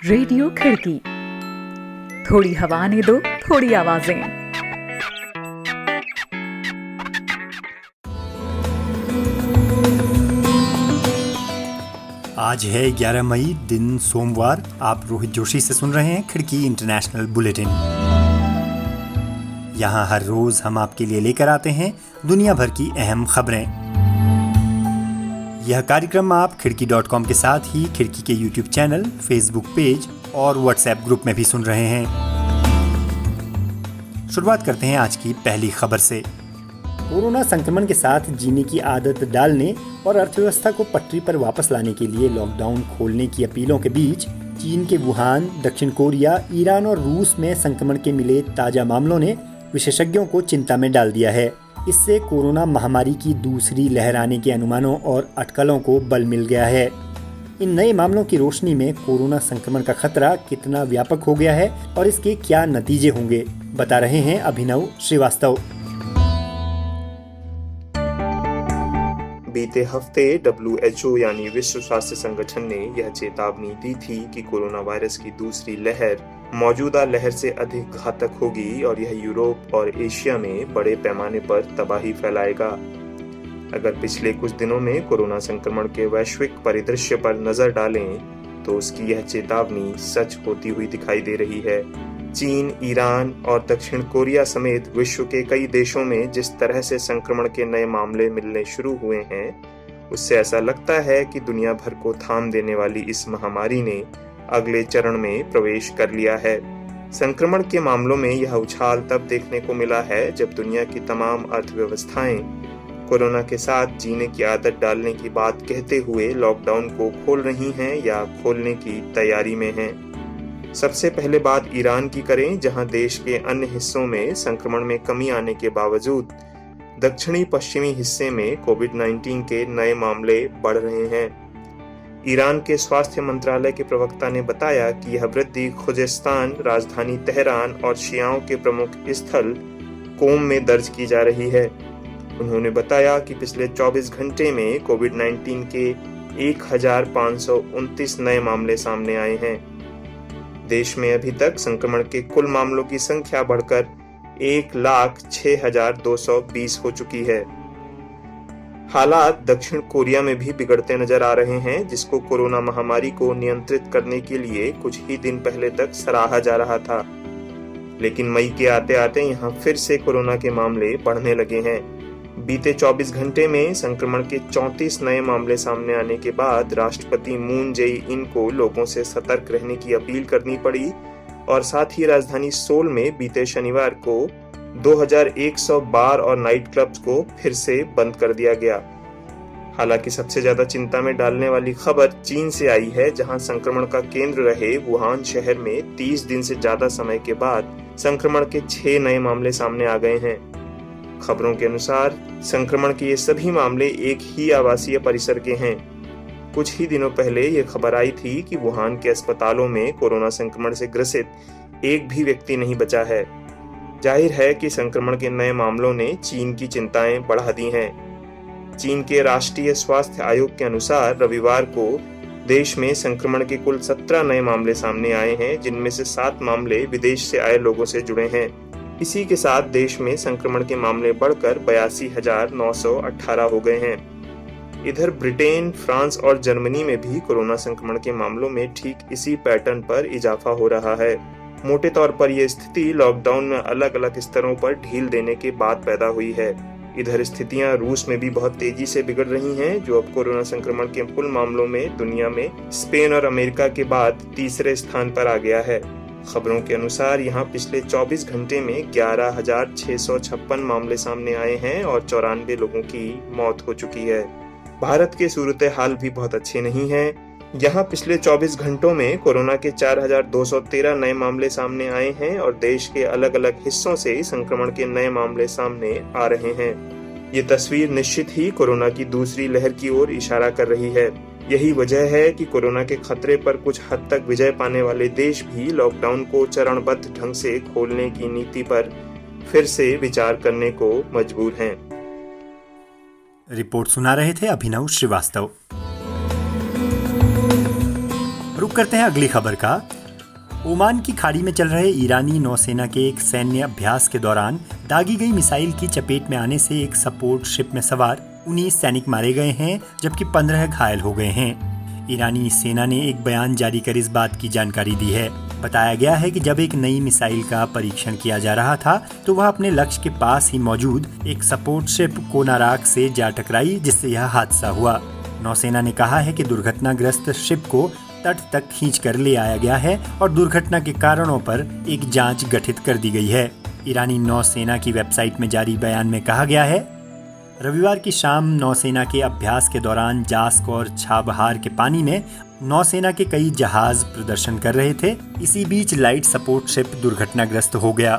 Radio खिड़की, थोड़ी हवा ने दो थोड़ी आवाजें। आज है 11 मई, दिन सोमवार। आप रोहित जोशी से सुन रहे हैं खिड़की इंटरनेशनल बुलेटिन। यहाँ हर रोज हम आपके लिए लेकर आते हैं दुनिया भर की अहम खबरें। यह कार्यक्रम आप खिड़की.com के साथ ही खिड़की के YouTube चैनल, फेसबुक पेज और व्हाट्सएप ग्रुप में भी सुन रहे हैं। शुरुआत करते हैं आज की पहली खबर से। कोरोना संक्रमण के साथ जीने की आदत डालने और अर्थव्यवस्था को पटरी पर वापस लाने के लिए लॉकडाउन खोलने की अपीलों के बीच चीन के वुहान, दक्षिण कोरिया, ईरान और रूस में संक्रमण के मिले ताजा मामलों ने विशेषज्ञों को चिंता में डाल दिया है। इससे कोरोना महामारी की दूसरी लहर आने के अनुमानों और अटकलों को बल मिल गया है। इन नए मामलों की रोशनी में कोरोना संक्रमण का खतरा कितना व्यापक हो गया है और इसके क्या नतीजे होंगे, बता रहे हैं अभिनव श्रीवास्तव। बीते हफ्ते WHO यानी विश्व स्वास्थ्य संगठन ने यह चेतावनी दी थी कि कोरोना वायरस की दूसरी लहर मौजूदा लहर से अधिक घातक होगी और यह यूरोप और एशिया में बड़े पैमाने पर तबाही फैलाएगा। अगर पिछले कुछ दिनों में कोरोना संक्रमण के वैश्विक परिदृश्य पर नजर डालें तो उसकी यह चेतावनी सच होती हुई दिखाई दे रही है। चीन, ईरान और दक्षिण कोरिया समेत विश्व के कई देशों में जिस तरह से संक्रमण के नए मामले मिलने शुरू हुए हैं, उससे ऐसा लगता है कि दुनिया भर को थाम देने वाली इस महामारी ने अगले चरण में प्रवेश कर लिया है। संक्रमण के मामलों में यह उछाल तब देखने को मिला है जब दुनिया की तमाम अर्थव्यवस्थाएं कोरोना के साथ जीने की आदत डालने की बात कहते हुए लॉकडाउन को खोल रही हैं या खोलने की तैयारी में हैं। सबसे पहले बात ईरान की करें, जहां देश के अन्य हिस्सों में संक्रमण में कमी आने के बावजूद दक्षिणी पश्चिमी हिस्से में कोविड-19 के नए मामले बढ़ रहे हैं। ईरान के स्वास्थ्य मंत्रालय के प्रवक्ता ने बताया कि यह वृद्धि खुजेस्तान, राजधानी तेहरान और शियाओं के प्रमुख स्थल कोम में दर्ज की जा रही है। उन्होंने बताया कि पिछले 24 घंटे में कोविड-19 के 1529 नए मामले सामने आए हैं। देश में अभी तक संक्रमण के कुल मामलों की संख्या बढ़कर 1,06,220 हो चुकी है। हालात दक्षिण कोरिया में भी बिगड़ते नजर आ रहे हैं, जिसको कोरोना महामारी को नियंत्रित करने के लिए कुछ ही दिन पहले तक सराहा जा रहा था। लेकिन मई के आते आते यहां फिर से कोरोना के मामले बढ़ने लगे हैं। बीते 24 घंटे में संक्रमण के 34 नए मामले सामने आने के बाद राष्ट्रपति मून जेई-इन को लोगों से सतर्क रहने की अपील करनी पड़ी और साथ ही राजधानी सोल में बीते शनिवार को 2100 बार और नाइट क्लब्स को फिर से बंद कर दिया गया। हालांकि सबसे ज्यादा चिंता में डालने वाली खबर चीन से आई है, जहां संक्रमण का केंद्र रहे वुहान शहर में 30 दिन से ज्यादा समय के बाद संक्रमण के 6 नए मामले सामने आ गए हैं। खबरों के अनुसार संक्रमण के ये सभी मामले एक ही आवासीय परिसर के हैं। कुछ ही दिनों पहले ये खबर आई थी कि वुहान के अस्पतालों में कोरोना संक्रमण से ग्रसित एक भी व्यक्ति नहीं बचा है। जाहिर है कि संक्रमण के नए मामलों ने चीन की चिंताएं बढ़ा दी हैं। चीन के राष्ट्रीय स्वास्थ्य आयोग के अनुसार रविवार को देश में संक्रमण के कुल 17 नए मामले सामने आए हैं, जिनमें से 7 मामले विदेश से आए लोगों से जुड़े हैं। इसी के साथ देश में संक्रमण के मामले बढ़कर 82,918 हो गए हैं। इधर ब्रिटेन, फ्रांस और जर्मनी में भी कोरोना संक्रमण के मामलों में ठीक इसी पैटर्न पर इजाफा हो रहा है। मोटे तौर पर यह स्थिति लॉकडाउन में अलग अलग स्तरों पर ढील देने के बाद पैदा हुई है। इधर स्थितियां रूस में भी बहुत तेजी से बिगड़ रही हैं, जो अब कोरोना संक्रमण के कुल मामलों में दुनिया में स्पेन और अमेरिका के बाद तीसरे स्थान पर आ गया है। खबरों के अनुसार यहाँ पिछले 24 घंटे में 11,656 मामले सामने आए हैं और 94 लोगों की मौत हो चुकी है। भारत के सूरत हाल भी बहुत अच्छे नहीं है। यहाँ पिछले 24 घंटों में कोरोना के 4,213 नए मामले सामने आए हैं और देश के अलग अलग हिस्सों से संक्रमण के नए मामले सामने आ रहे हैं। ये तस्वीर निश्चित ही कोरोना की दूसरी लहर की ओर इशारा कर रही है। यही वजह है कि कोरोना के खतरे पर कुछ हद तक विजय पाने वाले देश भी लॉकडाउन को चरणबद्ध ढंग से खोलने की नीति पर फिर से विचार करने को मजबूर हैं। रिपोर्ट सुना रहे थे अभिनव श्रीवास्तव। रुख करते हैं अगली खबर का। ओमान की खाड़ी में चल रहे ईरानी नौसेना के एक सैन्य अभ्यास के दौरान दागी गई मिसाइल की चपेट में आने से एक सपोर्ट शिप में सवार 19 सैनिक मारे गए हैं, जबकि 15 घायल हो गए हैं। ईरानी सेना ने एक बयान जारी कर इस बात की जानकारी दी है। बताया गया है कि जब एक नई मिसाइल का परीक्षण किया जा रहा था तो वह अपने लक्ष्य के पास ही मौजूद एक सपोर्ट शिप कोनाराक से जा टकराई, जिससे यह हादसा हुआ। नौसेना ने कहा है कि दुर्घटनाग्रस्त शिप को तट तक खींच कर ले आया गया है और दुर्घटना के कारणों पर एक जांच गठित कर दी गई है। ईरानी नौसेना की वेबसाइट में जारी बयान में कहा गया है, रविवार की शाम नौसेना के अभ्यास के दौरान जास्क और छाबहार के पानी में नौसेना के कई जहाज प्रदर्शन कर रहे थे। इसी बीच लाइट सपोर्ट शिप दुर्घटनाग्रस्त हो गया।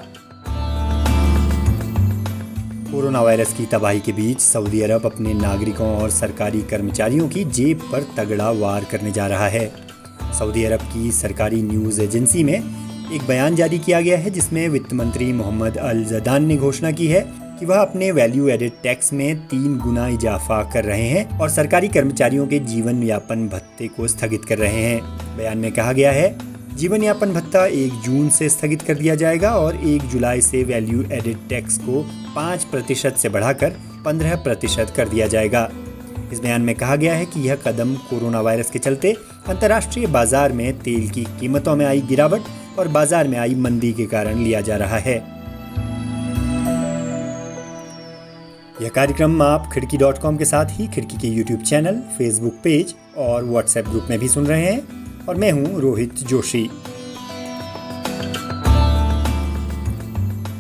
कोरोना वायरस की तबाही के बीच सऊदी अरब अपने नागरिकों और सरकारी कर्मचारियों की जेब पर तगड़ा वार करने जा रहा है। सऊदी अरब की सरकारी न्यूज़ एजेंसी में एक बयान जारी किया गया है, जिसमें वित्त मंत्री मोहम्मद अल जदान ने घोषणा की है कि वह अपने वैल्यू एडेड टैक्स में 3 गुना इजाफा कर रहे हैं और सरकारी कर्मचारियों के जीवन यापन भत्ते को स्थगित कर रहे हैं। बयान में कहा गया है, जीवन यापन भत्ता 1 जून से स्थगित कर दिया जाएगा और 1 जुलाई से वैल्यू एडेड टैक्स को 5% से बढ़ाकर 15% कर दिया जाएगा। इस बयान में कहा गया है कि यह कदम कोरोना वायरस के चलते अंतर्राष्ट्रीय बाजार में तेल की कीमतों में आई गिरावट और बाजार में आई मंदी के कारण लिया जा रहा है। यह कार्यक्रम आप खिड़की.com के साथ ही खिड़की के YouTube चैनल, Facebook पेज और WhatsApp ग्रुप में भी सुन रहे हैं और मैं हूं रोहित जोशी।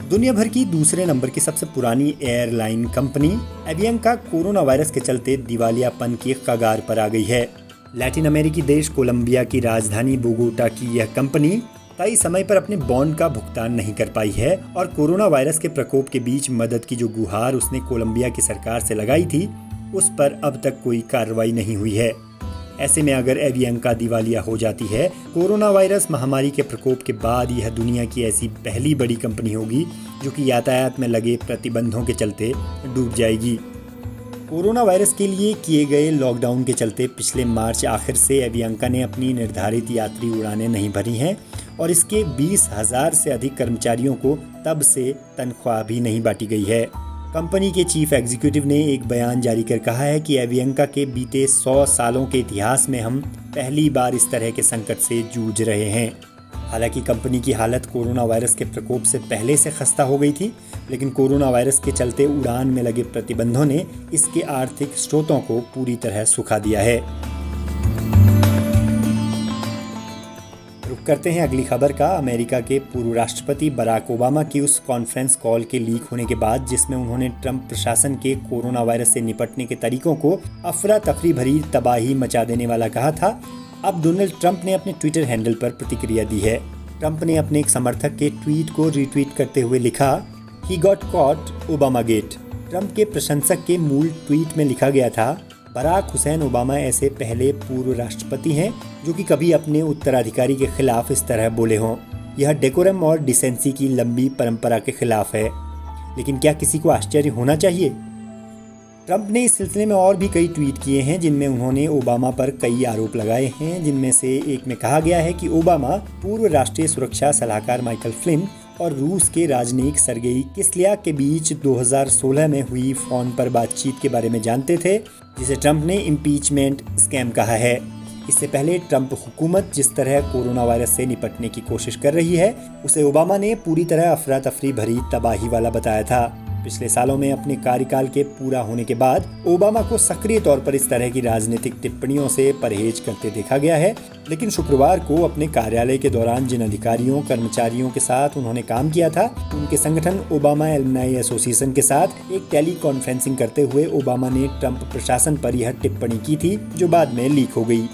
दुनिया भर की दूसरे नंबर की सबसे पुरानी एयरलाइन कंपनी एवियंका कोरोना वायरस के चलते दिवालियापन की कगार पर आ गई है। लैटिन अमेरिकी देश कोलंबिया की राजधानी बोगोटा की यह कंपनी तय समय पर अपने बॉन्ड का भुगतान नहीं कर पाई है और कोरोना वायरस के प्रकोप के बीच मदद की जो गुहार उसने कोलंबिया की सरकार से लगाई थी, उस पर अब तक कोई कार्रवाई नहीं हुई है। ऐसे में अगर एवियंका दिवालिया हो जाती है, कोरोना वायरस महामारी के प्रकोप के बाद यह दुनिया की ऐसी पहली बड़ी कंपनी होगी जो कि यातायात में लगे प्रतिबंधों के चलते डूब जाएगी। कोरोना वायरस के लिए किए गए लॉकडाउन के चलते पिछले मार्च आखिर से एवियंका ने अपनी निर्धारित यात्री उड़ानें नहीं भरी हैं और इसके 20,000 से अधिक कर्मचारियों को तब से तनख्वाह भी नहीं बांटी गई है। कंपनी के चीफ एग्जीक्यूटिव ने एक बयान जारी कर कहा है कि एवियंका के बीते 100 सालों के इतिहास में हम पहली बार इस तरह के संकट से जूझ रहे हैं। हालांकि कंपनी की हालत कोरोना वायरस के प्रकोप से पहले से खस्ता हो गई थी, लेकिन कोरोना वायरस के चलते उड़ान में लगे प्रतिबंधों ने इसके आर्थिक स्रोतों को पूरी तरह सुखा दिया है। रुक करते हैं अगली खबर का। अमेरिका के पूर्व राष्ट्रपति बराक ओबामा की उस कॉन्फ्रेंस कॉल के लीक होने के बाद जिसमें उन्होंने ट्रंप प्रशासन के कोरोना वायरस से निपटने के तरीकों को अफरा तफरी भरी तबाही मचा देने वाला कहा था, अब डोनाल्ड ट्रंप ने अपने ट्विटर हैंडल पर प्रतिक्रिया दी है। ट्रंप ने अपने एक समर्थक के ट्वीट को रीट्वीट करते हुए लिखा, he got caught Obama gate. Trump के प्रशंसक के मूल ट्वीट में लिखा गया था, बराक हुसैन ओबामा ऐसे पहले पूर्व राष्ट्रपति हैं जो कि कभी अपने उत्तराधिकारी के खिलाफ इस तरह बोले हों। यह डेकोरम और डिसेंसी की लंबी परंपरा के खिलाफ है, लेकिन क्या किसी को आश्चर्य होना चाहिए? ट्रंप ने इस सिलसिले में और भी कई ट्वीट किए हैं जिनमें उन्होंने ओबामा पर कई आरोप लगाए हैं, जिनमें से एक में कहा गया है कि ओबामा पूर्व राष्ट्रीय सुरक्षा सलाहकार माइकल फ्लिन और रूस के राजनयिक सर्गेई किस्लियाक के बीच 2016 में हुई फोन पर बातचीत के बारे में जानते थे, जिसे ट्रंप ने इम्पीचमेंट स्कैम कहा है। इससे पहले ट्रंप हुकूमत जिस तरह कोरोना वायरस से निपटने की कोशिश कर रही है, उसे ओबामा ने पूरी तरह अफरा तफरी भरी तबाही वाला बताया था। पिछले सालों में अपने कार्यकाल के पूरा होने के बाद ओबामा को सक्रिय तौर पर इस तरह की राजनीतिक टिप्पणियों से परहेज करते देखा गया है, लेकिन शुक्रवार को अपने कार्यालय के दौरान जिन अधिकारियों कर्मचारियों के साथ उन्होंने काम किया था, उनके संगठन ओबामा एलुमनाई एसोसिएशन के साथ एक टेली कॉन्फ्रेंसिंग करते हुए ओबामा ने ट्रंप प्रशासन पर यह टिप्पणी की थी, जो बाद में लीक हो गई।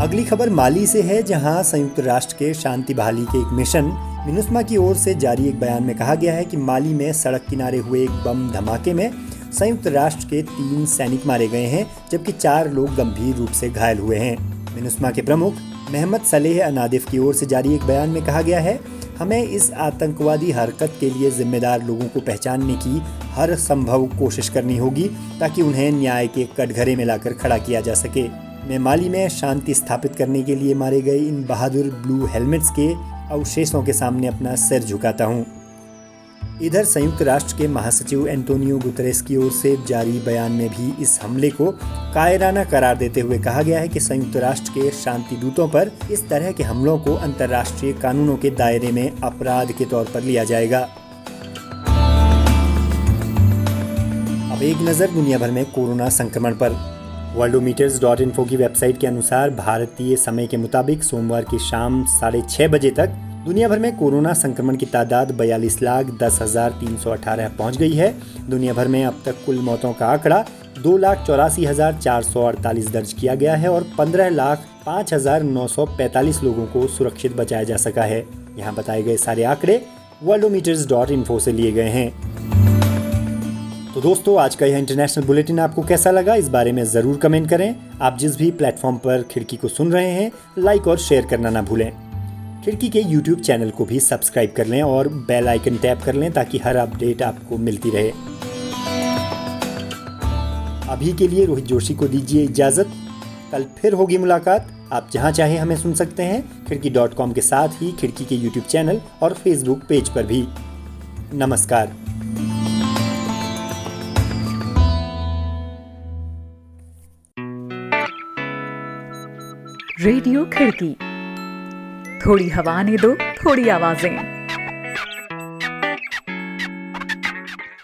अगली खबर माली से है, जहां संयुक्त राष्ट्र के शांति बहाली के एक मिशन मिनुस्मा की ओर से जारी एक बयान में कहा गया है कि माली में सड़क किनारे हुए एक बम धमाके में संयुक्त राष्ट्र के 3 सैनिक मारे गए हैं, जबकि 4 लोग गंभीर रूप से घायल हुए हैं। मिनुस्मा के प्रमुख महमद सलेह अनादिफ की ओर से जारी एक बयान में कहा गया है, हमें इस आतंकवादी हरकत के लिए जिम्मेदार लोगों को पहचानने की हर संभव कोशिश करनी होगी ताकि उन्हें न्याय के कटघरे में लाकर खड़ा किया जा सके। मैं माली में शांति स्थापित करने के लिए मारे गए इन बहादुर ब्लू हेलमेट्स के अवशेषों के सामने अपना सिर झुकाता हूँ। इधर संयुक्त राष्ट्र के महासचिव एंटोनियो गुतरेस की ओर से जारी बयान में भी इस हमले को कायराना करार देते हुए कहा गया है कि संयुक्त राष्ट्र के शांति दूतों पर इस तरह के हमलों को अंतर्राष्ट्रीय कानूनों के दायरे में अपराध के तौर पर लिया जाएगा। अब एक नज़र दुनिया भर में कोरोना संक्रमण पर। worldometers.info की वेबसाइट के अनुसार भारतीय समय के मुताबिक सोमवार की शाम 6:30 बजे तक दुनिया भर में कोरोना संक्रमण की तादाद 42,10,318 पहुंच गई है। दुनिया भर में अब तक कुल मौतों का आंकड़ा 2,84,448 दर्ज किया गया है और 15,05,945 लोगों को सुरक्षित बचाया जा सका है। यहाँ बताए गए सारे आंकड़े worldometers.info से लिए गए हैं। तो दोस्तों, आज का यह इंटरनेशनल बुलेटिन आपको कैसा लगा, इस बारे में ज़रूर कमेंट करें। आप जिस भी प्लेटफॉर्म पर खिड़की को सुन रहे हैं, लाइक और शेयर करना ना भूलें। खिड़की के YouTube चैनल को भी सब्सक्राइब कर लें और बेल आइकन टैप कर लें ताकि हर अपडेट आपको मिलती रहे। अभी के लिए रोहित जोशी को दीजिए इजाज़त। कल फिर होगी मुलाकात। आप जहां चाहे हमें सुन सकते हैं, खिड़की.com के साथ ही खिड़की के YouTube चैनल और Facebook पेज पर भी। नमस्कार। रेडियो खिड़की, थोड़ी हवा ने दो, थोड़ी आवाजें।